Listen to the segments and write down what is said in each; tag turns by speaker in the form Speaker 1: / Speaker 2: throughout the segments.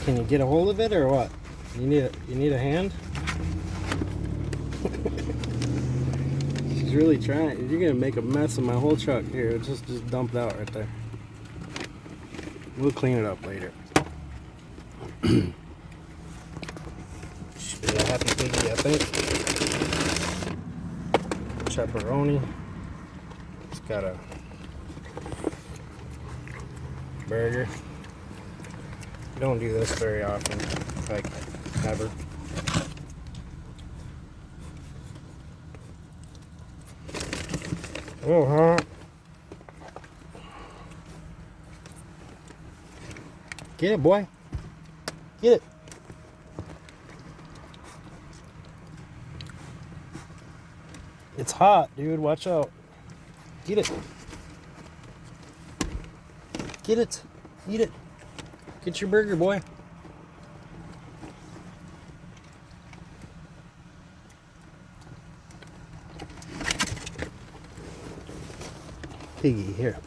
Speaker 1: Can you get a hold of it or what? You need a hand? She's really trying. You're gonna make a mess of my whole truck. Here, just dump it out right there. We'll clean it up later. Should be a happy piggy, I think. Pepperoni. It's got a burger. You don't do this very often, like never. Oh, huh? Get it, boy. Get it. It's hot, dude. Watch out. Get it. Get it. Eat it. Get your burger, boy. Piggy, here.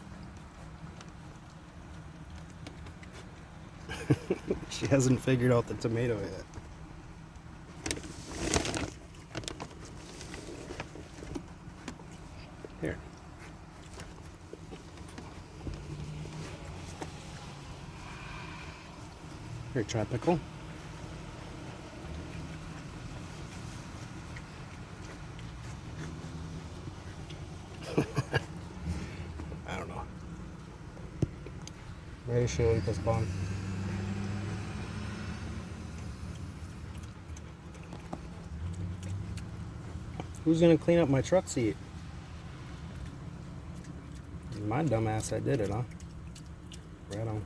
Speaker 1: She hasn't figured out the tomato yet. Here. Here, tropical. I don't know. Maybe she'll eat this bun. Who's gonna clean up my truck seat? My dumbass, I did it, huh? Right on.